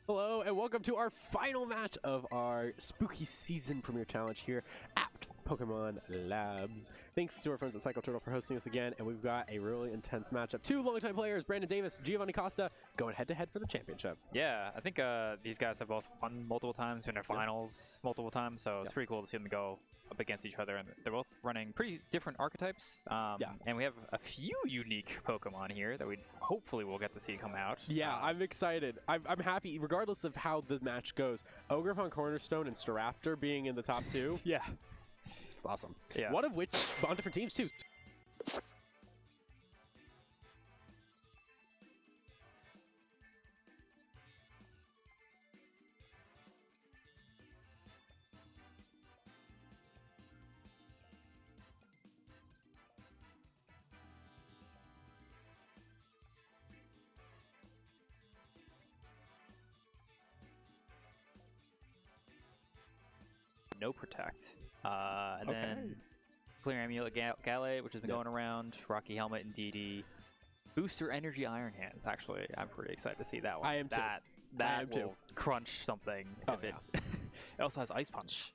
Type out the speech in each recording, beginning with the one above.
Hello and welcome to our final match of our spooky season premiere challenge here at Pokemon Labs. Thanks to our friends at Cycle Turtle for hosting us again, and we've got a really intense matchup. Two longtime players, Brandon Davis, Giovanni Costa, going head-to-head for the championship. Yeah, I think these guys have both won multiple times, been in finals multiple times, so it's pretty cool to see them go up against each other. And they're both running pretty different archetypes. And we have a few unique Pokemon here that we hopefully will get to see come out. Yeah, I'm excited. I'm happy, regardless of how the match goes. Ogrepon, Cornerstone, and Staraptor being in the top two. Yeah. It's awesome. Yeah. One of which on different teams, too. No Protect. And then Clear Amulet Galley, which has been going around. Rocky Helmet and DD. Booster Energy Iron Hands, actually. I'm pretty excited to see that one. I am too. That will crunch something. If it it also has Ice Punch,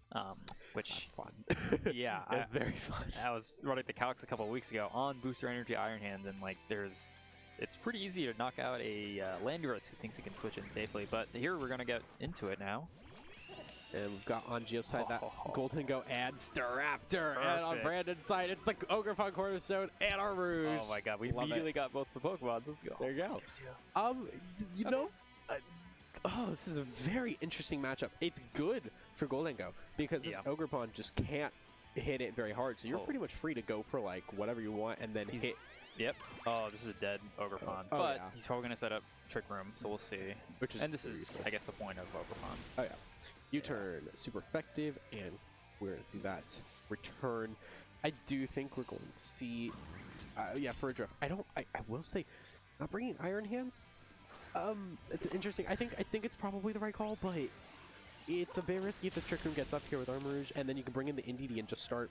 which That's fun. yeah, It's very fun. I was running the calcs a couple of weeks ago on Booster Energy Iron Hands, and like it's pretty easy to knock out a Landorus who thinks he can switch in safely. But here we're gonna get into it now. And we've got on Geo's side that Golden Go and Staraptor. Perfect. And on Brandon's side, it's the Ogrepon, Cornerstone, and our Rouge. Oh my god, we immediately got both the Pokemon. Let's go. There you go. You know, this is a very interesting matchup. It's good for Golden Go because this Ogrepon just can't hit it very hard. So you're pretty much free to go for like whatever you want and then hit. Yep. Oh, this is a dead Ogrepon. But he's probably going to set up Trick Room, so we'll see. This is, useful. I guess, the point of Ogrepon. Oh, yeah. U-turn, super effective, and we're going to see that return. I do think we're going to see, for a draft. I will say, not bringing Iron Hands, it's interesting. I think it's probably the right call, but it's a bit risky if the Trick Room gets up here with Armourouge, and then you can bring in the NDD and just start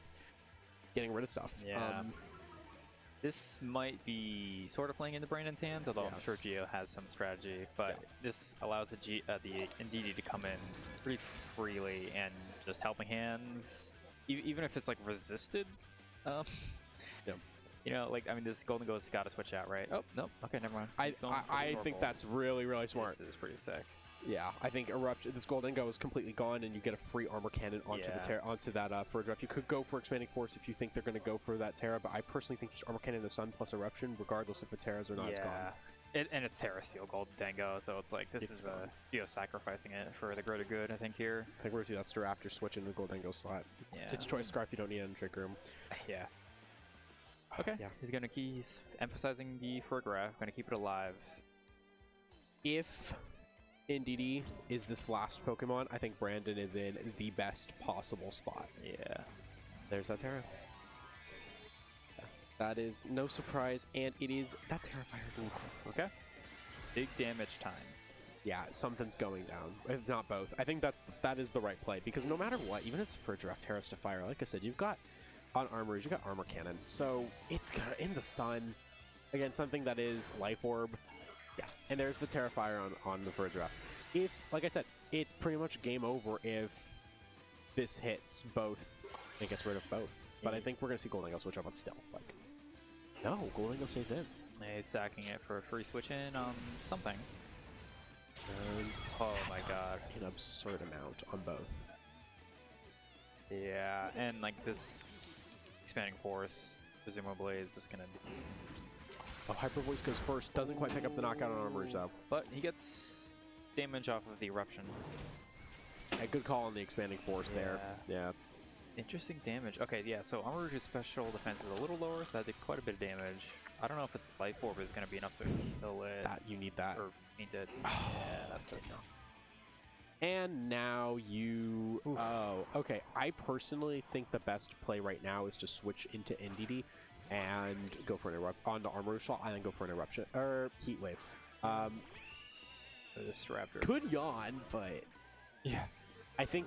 getting rid of stuff. Yeah. This might be sort of playing into Brandon's hands, although I'm sure Geo has some strategy. But this allows the NDD to come in pretty freely and just helping hands, even if it's like resisted. You know, like, I mean, this Golden Ghost got to switch out, right? Oh, no. Okay, never mind. I think that's really, really smart. This is pretty sick. Yeah, I think Eruption. This Golden Go is completely gone, and you get a free armor cannon onto onto that for a draft. You could go for Expanding Force if you think they're going to go for that Terra, but I personally think just armor cannon in the Sun plus Eruption, regardless if the Terras or not, is gone. And it's Terra Steel Golden Dango, so it's like this is sacrificing it for the greater good. I think here. I think we're going to see that Staraptor switch into the Golden Go slot. It's Choice Scarf. You don't need it in Trick Room. Yeah. Okay. Yeah. He's emphasizing the Fergraph. Going to keep it alive. If NDD is this last Pokemon, I think Brandon is in the best possible spot. Yeah. There's that Terra. Yeah. That is no surprise, and it is that Terrifier. Oof. Okay. Big damage time. Yeah, something's going down. If not both. I think that is the right play, because no matter what, even if it's for a draft Terras to fire, like I said, you've got on Armourouge, you got Armor Cannon. So it's gonna in the Sun. Again, something that is Life Orb. Yeah, and there's the Terrifier on the first draft. If, like I said, it's pretty much game over if this hits both and gets rid of both. But I think we're going to see Golden Go switch up, but still, like, no, Golden Go stays in. He's sacking it for a free switch in on something. Oh my god. An absurd amount on both. Yeah, and like this Expanding Force, presumably, is just going to be... Oh, Hyper Voice goes first. Doesn't quite pick up the knockout on Armourouge, though. But he gets damage off of the Eruption. A good call on the Expanding Force there. Yeah. Interesting damage. Okay, yeah, so Armourouge's special defense is a little lower, so that did quite a bit of damage. I don't know if its Life Orb is going to be enough to kill it. You need that. Or faint it. Yeah, that's it. And now you... Oof. Oh, okay. I personally think the best play right now is to switch into NDD and go for an on the Armourouge slot, and then go for an Eruption or Heat Wave. This Raptor could yawn, but yeah, I think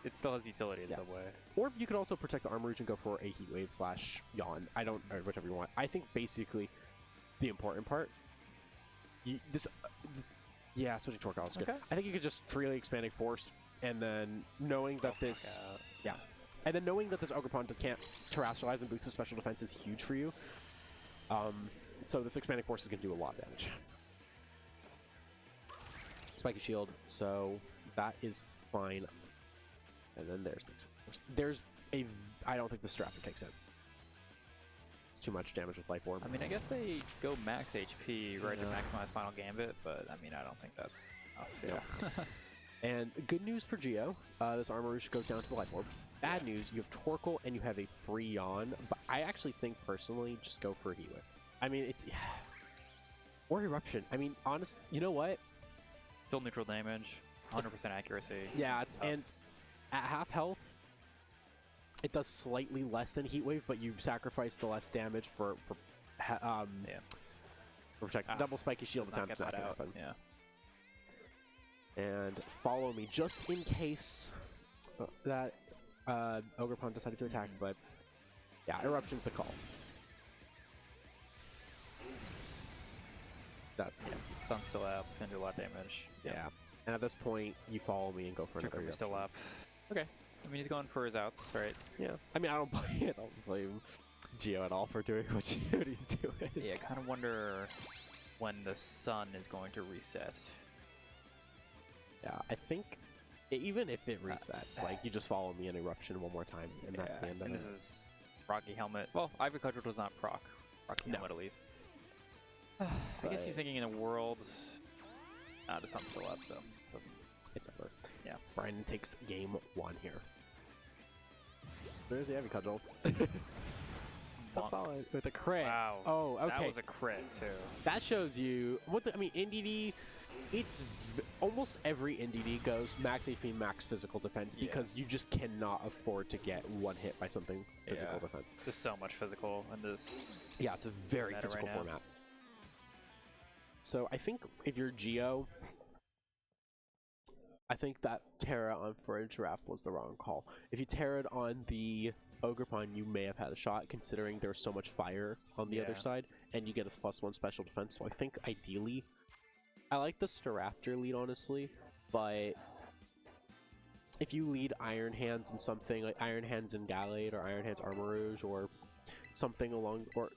it still has utility in some way. Or you could also protect the Armourouge and go for a Heat Wave / yawn. Or whichever you want. I think basically the important part, this Yeah, switching Torque is good. Okay. I think you could just freely expanding Force, and then knowing that this... Self-knock out. Yeah. And then knowing that this Ogerpon can't terrestrialize and boost his special defense is huge for you. So this expanding Force is going to do a lot of damage. Spiky Shield, so that is fine. And then there's I don't think the Strapper takes it. It's too much damage with Life Orb. I mean, I guess they go max HP, right, to maximize Final Gambit, but I mean, I don't think that's enough. Yeah. And good news for Geo, this Armor Rouge goes down to the Life Orb. Bad news, you have Torkoal and you have a free Yawn, but I actually think personally just go for a Heat Wave. I mean, it's... Or Eruption. I mean, honest, you know what? Still neutral damage, 100% accuracy. Yeah, and at half health, it does slightly less than Heat Wave, but you sacrifice the less damage for protect. Double Spiky Shield attempt is not going to happen. Yeah. And follow me just in case that Ogerpon decided to attack, but yeah, Eruption's the call. That's good. Sun's still up. It's going to do a lot of damage. Yeah. And at this point, you follow me and go for another. Trick Room is still up. Okay. I mean, he's going for his outs, right? Yeah. I mean, I don't blame Geo at all for doing what he's doing. Yeah, I kind of wonder when the sun is going to reset. Yeah, I think even if it resets, like, you just follow me in Eruption one more time, and that's the end of it. And this is Rocky Helmet. Well, Ivory Cudgel does not proc. Rocky Helmet, at least. I guess he's thinking in a world... the sun's still up, so this doesn't... It's over. Yeah. Brian takes game 1 here. There's the Ivory Cudgel. That's solid. With a crit. Wow. Oh, okay. That was a crit, too. That shows you... I mean, NDD... It's almost every NDD goes max HP, max physical defense, because you just cannot afford to get one hit by something physical defense. There's so much physical in this. Yeah, it's a very physical format. So I think if you're Geo, I think that Terra on for a Giraffe was the wrong call. If you Terra'd on the Ogerpon, you may have had a shot, considering there's so much fire on the other side, and you get a +1 special defense. So I think ideally... I like the Staraptor lead, honestly, but if you lead Iron Hands in something like Iron Hands in Gallade or Iron Hands Armor Rouge or something along, or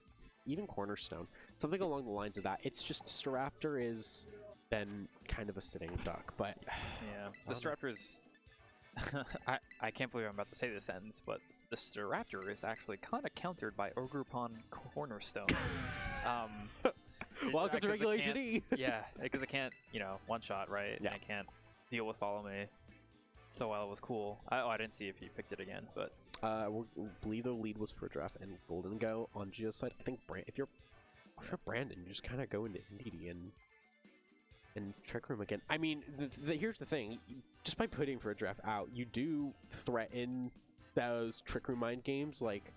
even Cornerstone, something along the lines of that, it's just Staraptor is then kind of a sitting duck. But yeah, the Staraptor is. I can't believe I'm about to say this sentence, but the Staraptor is actually kind of countered by Ogerpon Cornerstone. Welcome to Regulation E! Yeah, because it can't, one-shot, right? Yeah. And it can't deal with Follow Me. So while it was cool. I didn't see if he picked it again, but... we believe the lead was for Draft and Golden Go on Geo's side. I think if you're Brandon, you just kind of go into Indeedee and Trick Room again. I mean, here's the thing. Just by putting for a Draft out, you do threaten those Trick Room mind games. Like,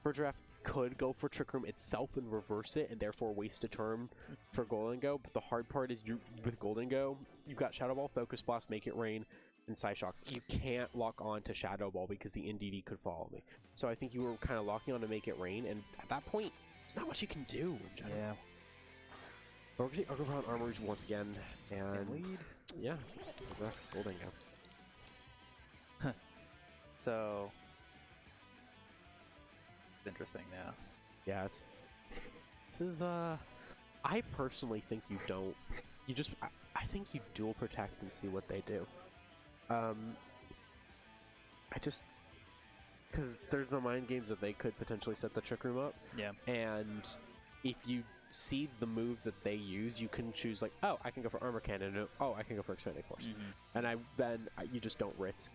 for Draft could go for Trick Room itself and reverse it, and therefore waste a turn for Golden Go. But the hard part is with Golden Go, you've got Shadow Ball, Focus Blast, Make It Rain, and Psyshock. You can't lock on to Shadow Ball because the NDD could follow me. So I think you were kind of locking on to Make It Rain, and at that point, there's not much you can do in general. Yeah. But we're going to see Ogerpon Armor Rouge once again, and same lead. Yeah, Golden Go. So... interesting now. Yeah, this is I personally think you don't. You just I think you dual protect and see what they do. I just because there's the mind games that they could potentially set the Trick Room up. Yeah. And if you see the moves that they use, you can choose like, oh, I can go for Armor Cannon. Oh, I can go for Expanding Force. And you just don't risk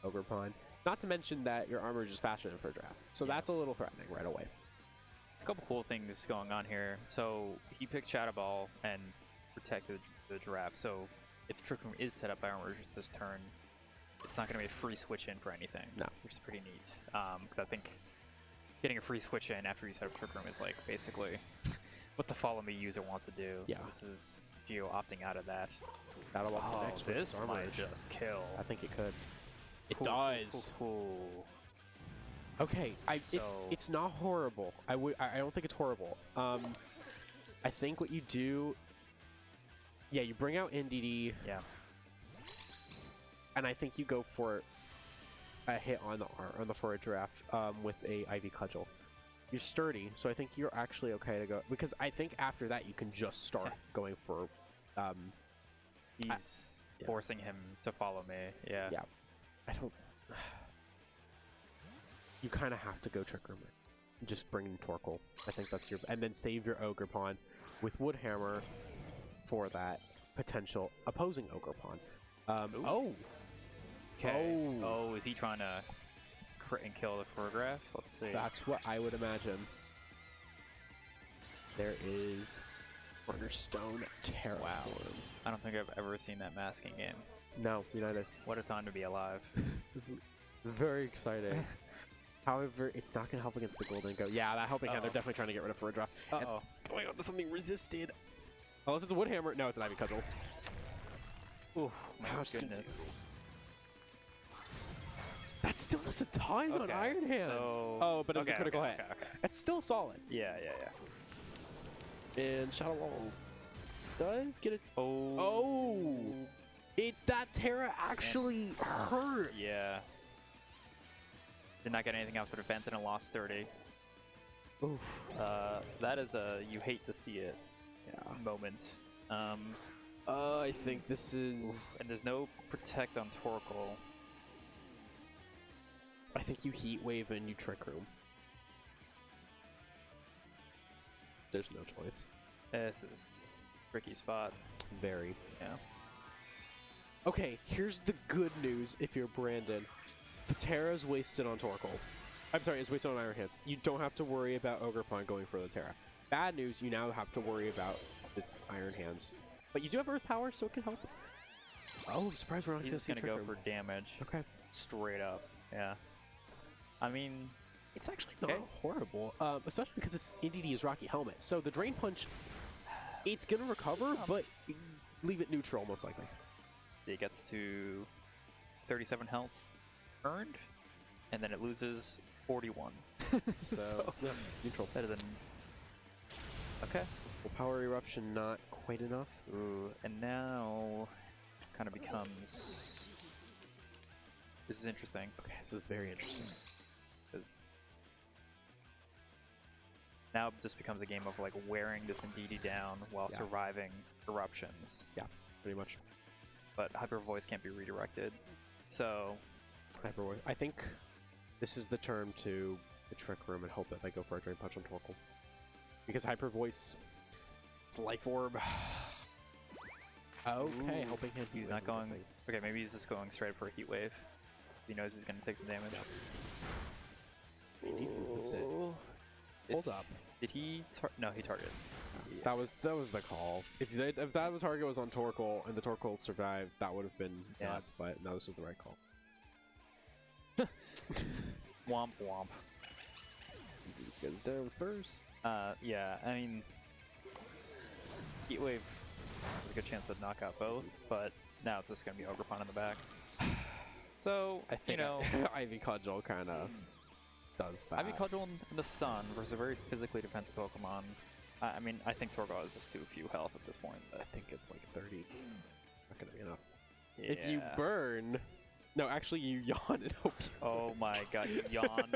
Ogerpon. Not to mention that your armor is just faster than for a Draft. So that's a little threatening right away. There's a couple cool things going on here. So he picked Shadow Ball and protected the Giraffe. So if Trick Room is set up by Armor Rouge this turn, it's not going to be a free switch in for anything. No. Which is pretty neat. Because I think getting a free switch in after you set up Trick Room is like basically what the Follow Me user wants to do. Yeah. So this is Geo opting out of that. Shadow Ball next this might just kill. I think it could. It does. Okay, it's not horrible. I don't think it's horrible. I think what you do Yeah, you bring out NDD, Yeah. and I think you go for a hit on the forward giraffe with a Ivy Cudgel. You're sturdy, so I think you're actually okay to go, because I think after that you can just start going for. He's forcing him to follow me. Yeah. Yeah. I don't. You kind of have to go Trick Room. Just bring in Torkoal. I think that's your, and then save your Ogre Pawn with Woodhammer for that potential opposing Ogre Pawn. Okay. Oh, is he trying to crit and kill the Furgraph? Let's see. That's what I would imagine. There is Cornerstone Terraform. Wow. I don't think I've ever seen that masking game. No, me neither. What a time to be alive. This is very exciting. However, it's not going to help against the Golden Goat. Yeah, that helping hand, they're definitely trying to get rid of Furdraft. It's going on to something resisted. Unless it's a Woodhammer. No, it's an Ivy Cudgel. Oof, my goodness. That still does a ton on Iron Hands. So, but it was a critical hit. It's still solid. Yeah. And Shadow Wall does get it. Oh. It's that Terra actually hurt. Yeah. Did not get anything after defense and it lost 30. Oof. That is a you hate to see it moment. I think this is. And there's no protect on Torkoal. I think you Heat Wave and you Trick Room. There's no choice. This is a tricky spot. Very. Yeah. Okay, here's the good news if you're Brandon. The Terra's wasted on Torkoal. I'm sorry, it's wasted on Iron Hands. You don't have to worry about Ogre Pawn going for the Terra. Bad news, you now have to worry about this Iron Hands. But you do have Earth Power, so it can help. Oh, I'm surprised we're not He's going to go for damage. Okay. Straight up. Yeah. I mean, it's actually not horrible, especially because this NDD is Rocky Helmet. So the Drain Punch, it's going to recover, but leave it neutral most likely. It gets to 37 health earned, and then it loses 41. So yeah, neutral. Better than... Okay. Full Power Eruption, not quite enough. Ooh, and now kind of becomes... This is interesting. Okay, this is very interesting. Because now it just becomes a game of like wearing this NDD down while surviving eruptions. Yeah, pretty much. But Hyper Voice can't be redirected, so Hyper Voice. I think this is the turn to the Trick Room and hope that they go for a Drain Punch on Torkoal. Because Hyper Voice, it's Life Orb. Okay, hoping he's not going. Okay, maybe he's just going straight for a Heat Wave. He knows he's going to take some damage. Hold up. Did he? No, he targeted. Yeah. That was the call. If that was target was on Torkoal and the Torkoal survived, that would have been nuts. But no, this was the right call. Womp womp. He goes down first. Yeah. I mean, Heat Wave has a good chance to knock out both, but now it's just gonna be Ogre Pawn in the back. So I think Ivy Cudgel kind of does that. Ivy Cudgel in the sun versus a very physically defensive Pokemon. I mean, I think Torkoal is just too few health at this point. I think it's like 30. Not gonna be enough. Yeah. If you burn, no, actually you yawn and hope. Oh my god, you yawn.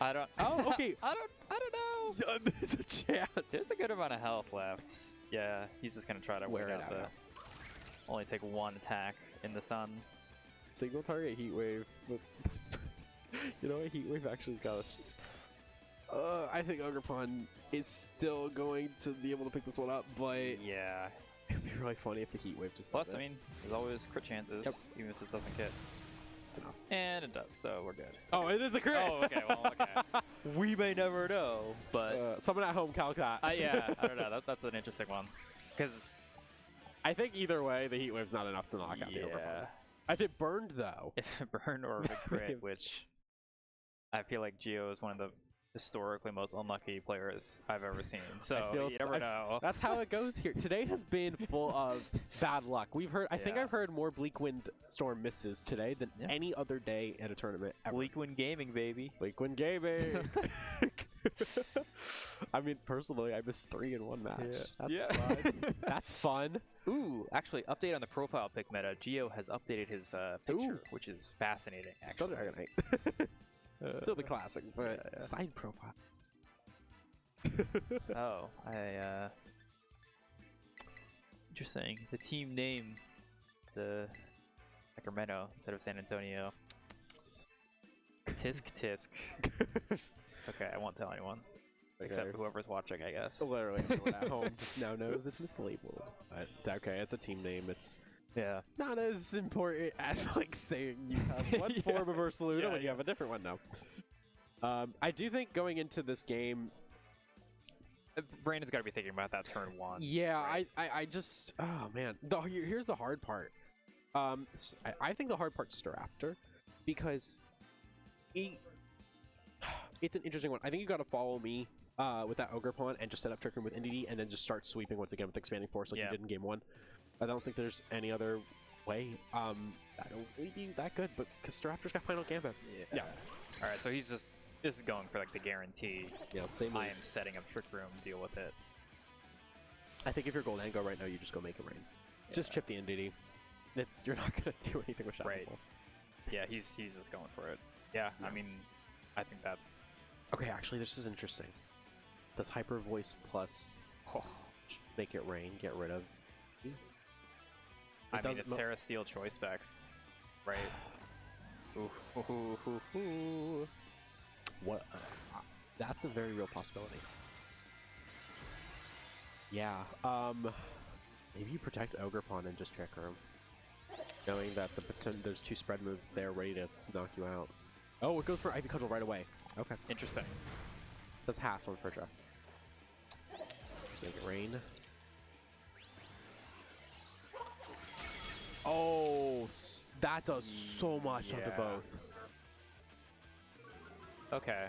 I don't. Oh, okay. I don't know. There's a chance. There's a good amount of health left. Yeah, he's just gonna try to wear it out. Only take one attack in the sun. Single target Heat Wave. But you know what? Heat Wave actually got a... I think Ogre Pawn is still going to be able to pick this one up, but... Yeah. It'd be really funny if the Heat Wave just... Plus, I mean, there's always crit chances, even if this doesn't hit. It's enough. And it does, so we're good. Oh, it is a crit! Oh, okay, well, okay. We may never know, but... someone at home calc that. Yeah, I don't know. That's an interesting one. Because... I think either way, the Heat Wave's not enough to knock out the Ogre Pawn. If it burned, though. If it burned or if it crit, which I feel like Gio is one of the historically most unlucky players I've ever seen. So you never know. That's how it goes here. Today has been full of bad luck. We've heard. I think I've heard more Bleak Wind Storm misses today than any other day at a tournament ever. Bleak Wind Gaming, baby. Bleak Wind Gaming. I mean, personally, I missed 3 in one match. Yeah. That's fun. That's fun. Ooh, actually, update on the profile pic meta. Gio has updated his picture, which is fascinating. Still Actually. Dragonite. Still the classic, but yeah. side profile. Oh, interesting. The team name is Sacramento instead of San Antonio. Tisk tisk. It's okay. I won't tell anyone. Except whoever's watching, I guess. Literally everyone at home just now knows it's mislabeled. But it's okay. It's a team name. It's not as important as like saying you have one form of Ursaluda when you have a different one now. I do think going into this game, Brandon's got to be thinking about that turn 1. Yeah, right? I just man. Here's the hard part. I think the hard part's Staraptor, because it's an interesting one. I think you got to follow me with that Ogre Pawn and just set up Trick Room with NDD and then just start sweeping once again with Expanding Force like you did in Game 1. I don't think there's any other way. That'll really be that good, but because Staraptor's got Final Gambit. Yeah. All right, so he's just this is going for like the guarantee. Yeah, same. I am setting up Trick Room. Deal with it. I think if you're Goldango right now, you just go make it rain. Yeah. Just chip the NDD. You're not gonna do anything with Shadow Ball. Yeah, he's just going for it. Yeah, I mean, I think that's okay. Actually, this is interesting. Does Hyper Voice plus make it rain get rid of? I mean, it's Terra Steel choice specs, right? What? That's a very real possibility. Yeah. Maybe you protect Ogre Pawn and just Trick Room, knowing that there's 2 spread moves there ready to knock you out. Oh, it goes for Ivy Cudgel right away. Okay. Interesting. Does half on Furtra. Just make it rain. Oh, that does so much onto both. Okay.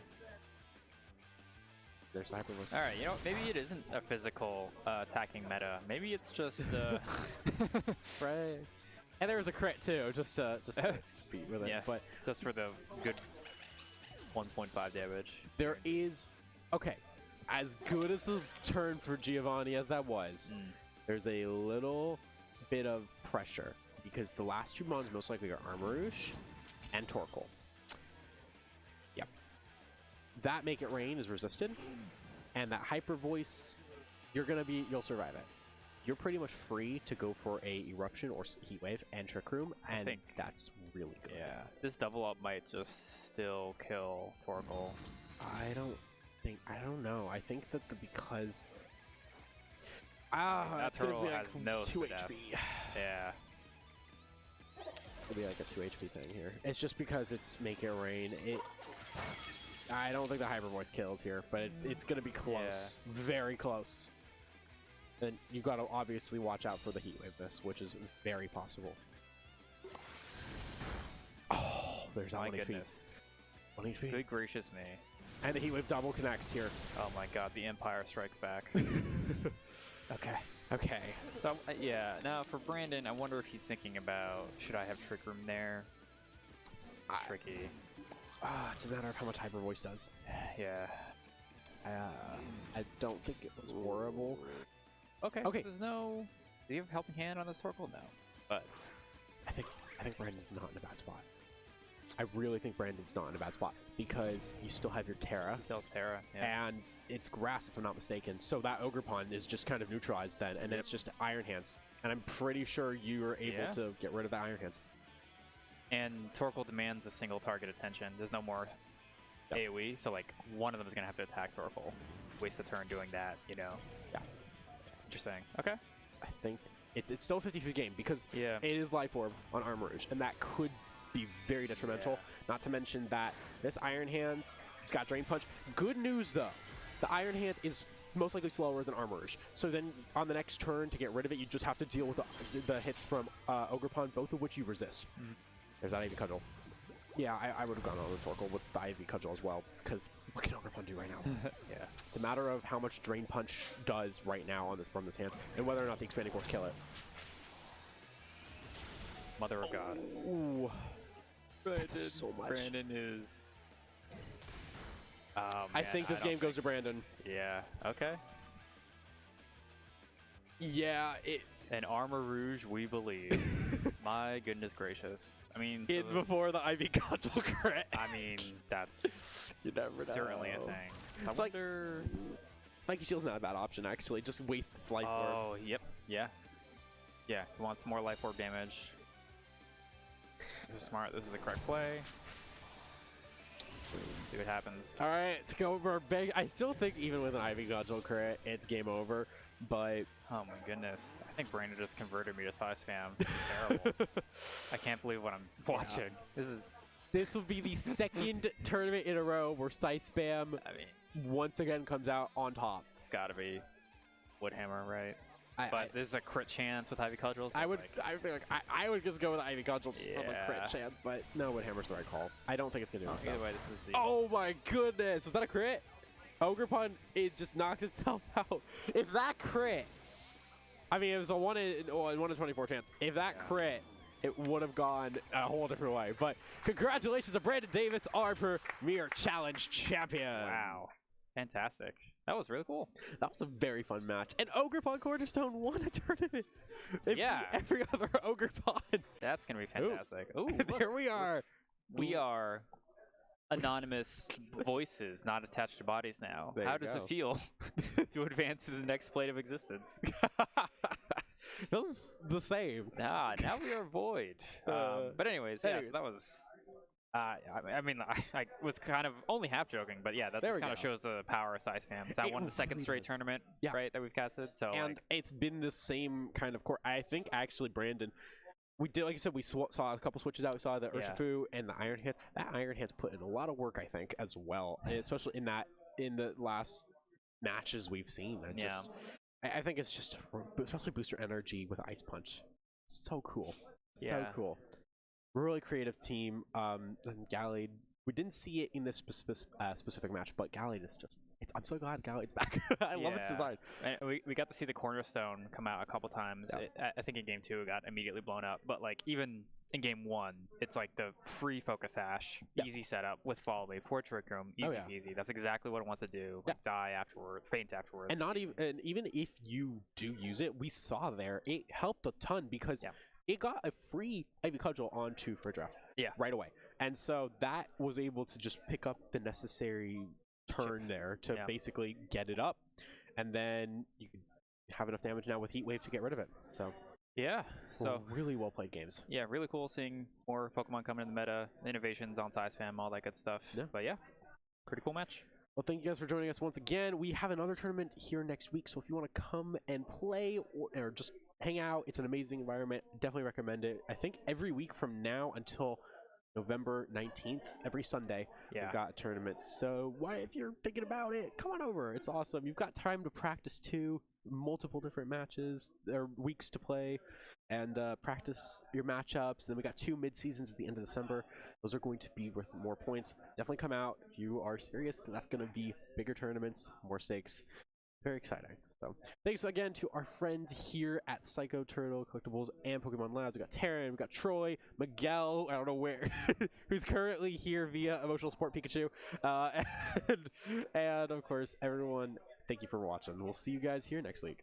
There's Hyper Voice. All right, you know, maybe it isn't a physical attacking meta. Maybe it's just spray. And there was a crit too, just beat with it. Yes, but just for the good 1.5 damage. There is, okay, as good as the turn for Giovanni as that was, there's a little bit of pressure because the last 2 mons most likely are Armarouche and Torkoal. Yep. That Make It Rain is resisted, and that Hyper Voice, you'll survive it. You're pretty much free to go for a Eruption or Heat Wave and Trick Room, and I think that's really good. Yeah, this double up might just still kill Torkoal. I don't know. I think that because that's gonna be like no 2 HP. Yeah. It'll be like a 2 HP thing here. It's just because it's Make It Rain. I don't think the Hyper Voice kills here, but it's gonna be close, very close. And you got to obviously watch out for the Heat Wave this, which is very possible. Oh, there's that 1 goodness. 1 HP. Good gracious me. And the Heat Wave double connects here. Oh my god, the Empire strikes back. Okay. So, yeah, now for Brandon, I wonder if he's thinking about, should I have Trick Room there? It's tricky. It's a matter of how much Hyper Voice does. Yeah. I don't think it was horrible. Okay. So there's no... Do you have Helping Hand on the circle? No. But I think Brandon's not in a bad spot. I really think Brandon's not in a bad spot because you still have your Terra. He still has Terra, yeah. And it's Grass, if I'm not mistaken. So that Ogre Pawn is just kind of neutralized then, and then it's just Iron Hands. And I'm pretty sure you are able to get rid of the Iron Hands. And Torkoal demands a single target attention. There's no more AoE, so like one of them is going to have to attack Torkoal. Waste a turn doing that, you know? Yeah. Interesting. Okay. I think it's still a 50-50 game because it is Life Orb on Armarouche, and that could be very detrimental. Not to mention that this Iron Hands, it's got Drain Punch. Good news though, the Iron Hands is most likely slower than Armarouche. So then on the next turn to get rid of it, you just have to deal with the hits from Ogre Pawn, both of which you resist. There's that Ivy Cudgel. Yeah, I would have gone on the Torkoal with the Ivy Cudgel as well, because what can Ogre Pawn do right now? It's a matter of how much Drain Punch does right now on from this hand, and whether or not the Expanding Force kill it. Mother of God. Ooh. That does so much. Brandon is... I think this game goes to Brandon. Yeah, okay. Yeah, In Armor Rouge, we believe. My goodness gracious. I mean, so before the Ivy Cudgel crit. I mean, that's You never know. certainly a thing. So It's I like- wonder... Spiky Shield's not a bad option, actually. Just waste its life orb. Oh, yep. Yeah. Yeah, he wants some more life orb damage. This is smart. This is the correct play. See what happens. All right, let's go over big. I still think even with an Ivy Cudgel crit, it's game over. But Oh my goodness. I think Brandon just converted me to Psy Spam. This is terrible. I can't believe what I'm watching. This will be the second tournament in a row where Psy Spam I mean, once again comes out on top. it's got to be Woodhammer, right? I, But this is a crit chance with Ivy Cudgel. So I would, like, I feel like I would just go with Ivy Cudgel just for the crit Yeah. chance, but no, Woodhammer's the right call. I don't think it's gonna do it. either way, this is the. Oh my goodness, was that a crit? Ogre Pun, it just knocked itself out. If that crit, I mean, it was a 1 in 24 chance. If that crit, it would have gone a whole different way. But congratulations to Brandon Davis, our Premier Challenge champion. Wow. Fantastic. That was really cool. That was a very fun match. And Ogre Pond Cornerstone won a tournament. It Yeah. beat every other Ogre Pond. That's going to be fantastic. Ooh, look, There we are. we are anonymous voices not attached to bodies now. There How you does go. it feel to advance to the next plane of existence? Feels the same. Now we are void. But anyways, yeah, so that was... I mean, I was kind of only half joking, but yeah, that There just we kind of go. shows the power of Psy Spam. That It won the second really straight does. tournament, Yeah. right, that we've casted. So, And like, it's been the same kind of core. I think actually, Brandon, we did, like I said, we saw a couple switches out. We saw the Yeah. Urshifu and the Iron Hands. That Iron Hands put in a lot of work, I think, as well, and especially in the last matches we've seen. I think it's just, especially booster energy with Ice Punch. So cool. So Yeah. cool. Really creative team. And Gallade, we didn't see it in this specific match, but Gallade is just, I'm so glad Gallade's back. I love its Yeah. design. and we got to see the Cornerstone come out a couple times. Yeah. I think in game 2 it got immediately blown up, but like even in game 1, it's like the free focus ash, Yeah. easy setup with follow me for Trick Room, Oh, easy yeah. peasy. That's exactly what it wants to do. Like die afterward, faint afterwards. And not even if you do use it, we saw there it helped a ton because it got a free Ivy Cudgel onto for a draft. Yeah. Right away. And so that was able to just pick up the necessary turn there to basically get it up, and then you could have enough damage now with Heat Wave to get rid of it. So yeah, so really well played games. yeah, really cool seeing more Pokemon coming in the meta, innovations on Psy Spam, all that good stuff. Yeah. But yeah, pretty cool match. Well, thank you guys for joining us once again. We have another tournament here next week, so if you want to come and play or just hang out, it's an amazing environment. Definitely recommend it. I think every week from now until November 19th, every Sunday, we've got a tournament. So if you're thinking about it, come on over. It's awesome. You've got time to practice too. Multiple different matches. There are weeks to play and practice your matchups. Then we got 2 mid-seasons at the end of December. Those are going to be worth more points. Definitely come out if you are serious, because that's going to be bigger tournaments, more stakes. Very exciting. So thanks again to our friends here at Psycho Turtle Collectibles and Pokemon Labs. We got Taryn, we got Troy, Miguel, I don't know where, who's currently here via Emotional Support Pikachu, and of course everyone. Thank you for watching. We'll see you guys here next week.